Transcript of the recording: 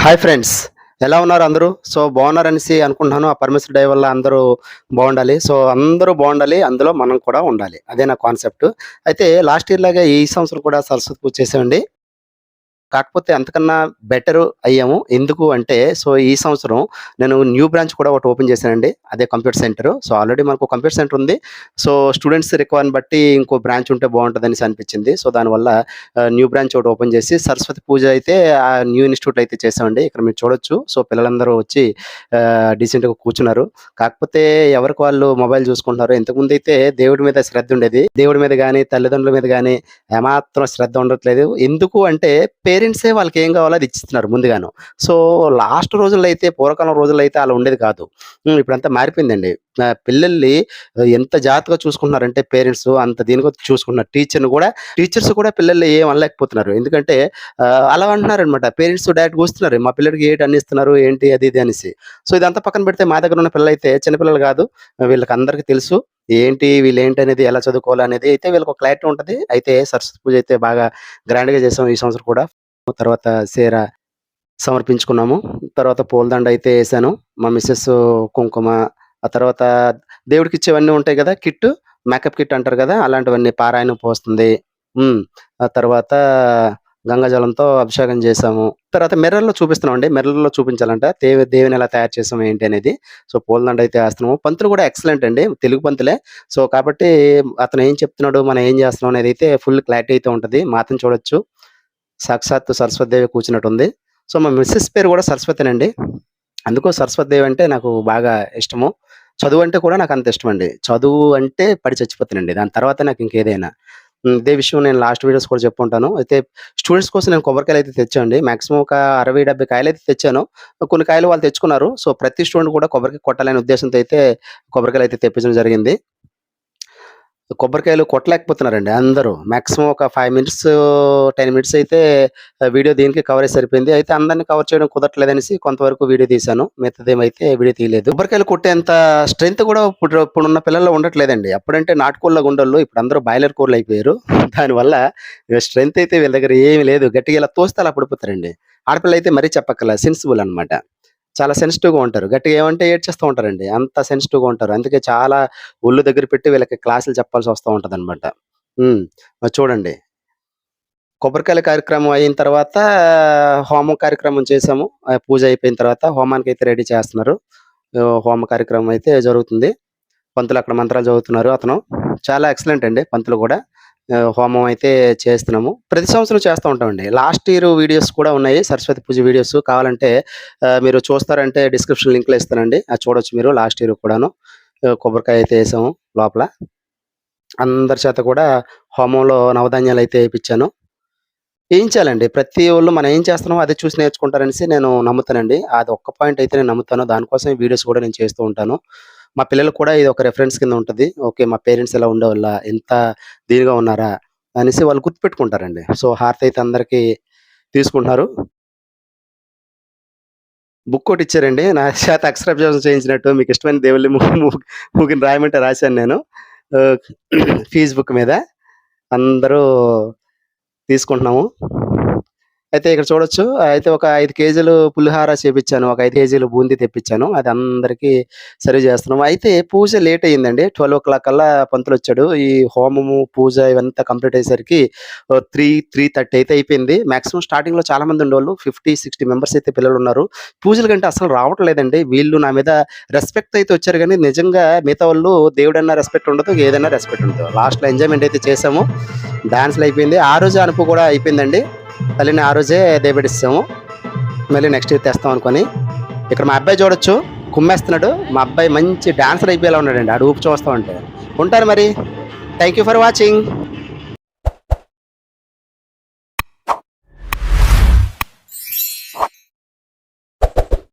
Hi friends. ఎలా ఉన్నారు అందరూ? సో, బాగున్నారనేసి అనుకుంటున్నాను. ఆ పరమేశ్వరుడి దయ వల్ల అందరూ బావుండాలి. సో, అందరూ బావుండాలి. అందులో మనం కూడా ఉండాలి. అదే నా కాన్సెప్ట్. అయితే లాస్ట్ ఇయర్ లాగా ఈ సంవత్సరం కూడా సరస్వతి పూజ చేశామండి. కాకపోతే అంతకన్నా బెటరు అయ్యాము. ఎందుకు అంటే, సో, ఈ సంవత్సరం నేను న్యూ బ్రాంచ్ కూడా ఒకటి ఓపెన్ చేశానండి. అదే కంప్యూటర్ సెంటరు. సో, ఆల్రెడీ మనకు కంప్యూటర్ సెంటర్ ఉంది. సో, స్టూడెంట్స్ రిక్వైర్‌ని బట్టి ఇంకో బ్రాంచ్ ఉంటే బావుంటదనేసి అనిపించింది. సో, దానివల్ల న్యూ బ్రాంచ్ ఒకటి ఓపెన్ చేసి సరస్వతి పూజ అయితే న్యూ ఇన్‌స్టిట్యూట్‌లో అయితే చేశామండి. ఇక్కడ మీరు చూడొచ్చు. సో, పిల్లలందరూ వచ్చి డీసెంట్‌గా కూర్చున్నారు. కాకపోతే ఎవరికి వాళ్ళు మొబైల్ చూసుకుంటున్నారు. ఇంతకుముందైతే దేవుడి మీద శ్రద్ధ ఉండేది. దేవుడి మీద గాని, తల్లిదండ్రుల మీద గాని ఏమాత్రం శ్రద్ధ ఉండట్లేదు. ఎందుకు అంటే పేరెంట్సే వాళ్ళకేం కావాలో అది ఇచ్చిస్తున్నారు ముందుగాను. సో, లాస్ట్ రోజుల్లో అయితే పూర్వకాలం రోజుల్లో అయితే అలా ఉండేది కాదు. ఇప్పుడంతా మారిపోయిందండి. పిల్లల్ని ఎంత జాగ్రత్తగా చూసుకుంటున్నారంటే పేరెంట్స్ అంత దీనిగా చూసుకుంటున్నారు. టీచర్స్ కూడా పిల్లల్ని ఏం అనలేకపోతున్నారు. ఎందుకంటే అలా అంటున్నారనమాట. పేరెంట్స్ డైరెక్ట్‌గా వస్తున్నారు. మా పిల్లడికి ఏటి అన్నిస్తున్నారు, ఏంటి అది ఇది అనేసి. సో, ఇదంతా పక్కన పెడితే మా దగ్గర ఉన్న పిల్లలైతే చిన్న పిల్లలు కాదు. వీళ్ళకందరికీ తెలుసు. ఏంటి వీళ్ళేంటనేది ఎలా చదువుకోవాలనేది అయితే వీళ్ళకొక క్లారిటీ ఉంటది. అయితే సరస్వతి పూజ అయితే బాగా గ్రాండ్‌గా చేసాం ఈ సంవత్సరం కూడా. తర్వాత చీర సమర్పించుకున్నాము. తర్వాత పూలదండ అయితే ఏసాను. మా మిసెస్ కుంకుమ, ఆ తర్వాత దేవుడికిచ్చేవన్నీ ఉంటాయి గదా! మేకప్ కిట్ అంటారు గదా! అలాంటివన్నీ పారాయణం పోస్తుంది. హ్మ్. ఆ తర్వాత గంగాజలంతో అభిషేకం చేశాము. తర్వాత మిర్రర్‌లో చూపిస్తున్నామండి. మిర్రర్‌లో చూపించాలంట. దేవుడిని ఎలా తయారు చేసాం ఏంటి అనేది. సో, పూలదండ అయితే ఏస్తున్నాము. పంతులు గూడా ఎక్సలెంట్ అండి. తెలుగు పంతులే. సో, కాబట్టి అతను ఏం చెప్తున్నాడు, మనం ఏం చేస్తున్నాం అనేదైతే ఫుల్ క్లారిటీ అయితే ఉంటది. మాతను చూడొచ్చు. సాక్షాత్తు సరస్వతిదేవి కూర్చున్నట్టుంది. సో, మా మిసెస్ పేరు గూడా సరస్వతేనండి. అందుకు సరస్వతిదేవి అంటే నాకు బాగా ఇష్టము. చదువంటే కూడా నాకంత ఇష్టమండి. చదువు అంటే పడి చచ్చిపోతానండి. దాని తర్వాతే నాకింకేదైనా. ఇదే విషయం నేను లాస్ట్ వీడియోస్ కూడా చెప్పుంటాను. అయితే స్టూడెంట్స్ కోసం నేను కొబ్బరికాయలయితే తెచ్చానండి. మాక్సిమం ఒక 60, 70 కాయలయితే తెచ్చాను. కొన్ని కాయలు వాళ్ళు తెచ్చుకున్నారు. సో, ప్రతి స్టూడెంట్ కూడా కొబ్బరికాయ కొట్టాలనే ఉద్దేశంతో అయితే కొబ్బరికాయలయితే తెప్పించడం జరిగింది. కొబ్బరికాయలు కొట్టలేకపోతున్నారండి అందరూ. మాక్సిమం ఒక 5 మినిట్స్, 10 మినిట్స్ అయితే వీడియో దీనికి కవరేజ్ సరిపోయింది. అయితే అందరిని కవర్ చేయడం కుదరట్లేదనేసి కొంతవరకు వీడియో తీశాను. మిగతాదేమైతే వీడియో తీయలేదు. కొబ్బరికాయలు కొట్టేంత స్ట్రెంత్ కూడా ఇప్పుడున్న పిల్లల్లో ఉండట్లేదండి. అప్పుడంటే నాటుకోళ్ళ గుండోళ్ళు, ఇప్పుడు అందరూ బాయిలర్ కోళ్ళయిపోయారు. దానివల్ల స్ట్రెంత్ అయితే వీళ్ళ దగ్గర ఏమి లేదు. గట్టిగా ఇలా తోస్తే అలా పడిపోతారండి. ఆడపిల్లలైతే మరీ చెప్పక్కర్లా సెన్సిబుల్ అనమాట. చాలా సెన్సిటివ్‌గా ఉంటారు. గట్టిగా ఏమంటే ఏడ్చేస్తూ ఉంటారండి. అంత సెన్సిటివ్‌గా ఉంటారు. అందుకే చాలా ఒళ్ళు దగ్గర పెట్టి వీళ్ళకి క్లాసులు చెప్పాల్సొస్తా ఉంటదనమాట. హ్మ్. చూడండి. కొబ్బరికాయల కార్యక్రమం అయిన తర్వాత హోమం కార్యక్రమం చేసాము. పూజ అయిపోయిన తర్వాత హోమానికైతే రెడీ చేస్తున్నారు. హోమ కార్యక్రమం అయితే జరుగుతుంది. పంతులు అక్కడ మంత్రాలు చదువుతున్నారు అతను. చాలా ఎక్సలెంట్ అండి పంతులు గూడా. హోమం అయితే చేస్తున్నాము. ప్రతి సంవత్సరం చేస్తా ఉంటామండి. లాస్ట్ ఇయర్ వీడియోస్ కూడా ఉన్నాయి. సరస్వతి పూజ వీడియోస్ కావాలంటే మీరు చూస్తారంటే డిస్క్రిప్షన్ లింక్‌లో ఇస్తానండి. అది చూడొచ్చు మీరు లాస్ట్ ఇయర్ కూడాను. కొబ్బరికాయ అయితే ఏసాము లోపల. అందరి చేత కూడా హోమంలో నవధాన్యాలయితే ఏపిచ్చాను. ఏయించాలండి. ప్రతి ఒళ్ళు మనం ఏం చేస్తున్నామో అదే చూసి నేర్చుకుంటారనేసి నేను నమ్ముతానండి. అది ఒక్క పాయింట్ అయితే నేను నమ్ముతాను. దానికోసమే వీడియోస్ కూడా నేను చేస్తూ ఉంటాను. మా పిల్లలకి కూడా ఇది ఒక రిఫరెన్స్ కింద ఉంటది. ఓకే. మా పేరెంట్స్ ఇలా ఉండేవాళ్ళా? ఇంత దీనిగా ఉన్నారా? అనేసి వాళ్ళు గుర్తుపెట్టుకుంటారండి. సో, హారతి అయితే అందరికి తీసుకుంటున్నారు. బుక్ ఒకటిచ్చారండి. నా చేత అక్షరాభ్యాసం చేయించినట్టు మీకిష్టమైన దేవుళ్ళని ముగ్గురిని రాయమంటే రాశాను నేను. ఆహ్, ఫీజ్ బుక్ మీద. అందరూ తీసుకుంటున్నాము. అయితే ఇక్కడ చూడొచ్చు. అయితే ఒక 5 కేజీలు పులిహార చేపిచ్చాను. ఒక 5 కేజీలు బూందీ తెప్పిచ్చాను. అది అందరికి సర్వ్ చేస్తున్నాము. అయితే పూజ లేట్ అయిందండి. 12:00 కల్లా పంతులొచ్చాడు. ఈ హోమము, పూజ ఇవంతా కంప్లీట్ అయ్యేసరికి 3:30 అయితే అయిపోయింది. మాక్సిమం స్టార్టింగ్‌లో చాలా మంది ఉండేవాళ్ళు. 50, 60 మెంబర్స్ అయితే పిల్లలున్నారు. పూజలకంటే అసలు రావట్లేదండి. వీళ్ళు నా మీద రెస్పెక్ట్‌తో అయితే వచ్చారు గానీ, నిజంగా మిగతా వాళ్ళు దేవుడన్నా రెస్పెక్ట్ ఉండదు. ఏదన్నా రెస్పెక్ట్ ఉండదు. లాస్ట్‌లో ఎంజాయ్‌మెంట్ అయితే చేసాము. డాన్స్‌లయిపోయింది. ఆ రోజు అనుపు కూడా అయిపోయిందండి. తల్లిని ఆ రోజే దేబెడిసేసాము. మళ్ళీ నెక్స్ట్ ఇయర్ తెస్తాం అనుకోని. ఇక్కడ మా అబ్బాయి చూడొచ్చు. కుమ్మేస్తున్నాడు. మా అబ్బాయి మంచి డాన్సర్ అయిపోయేలా ఉన్నాడండి. ఆడు ఊపు చూస్తా ఉంటే. ఉంటాను మరి. Thank you for watching.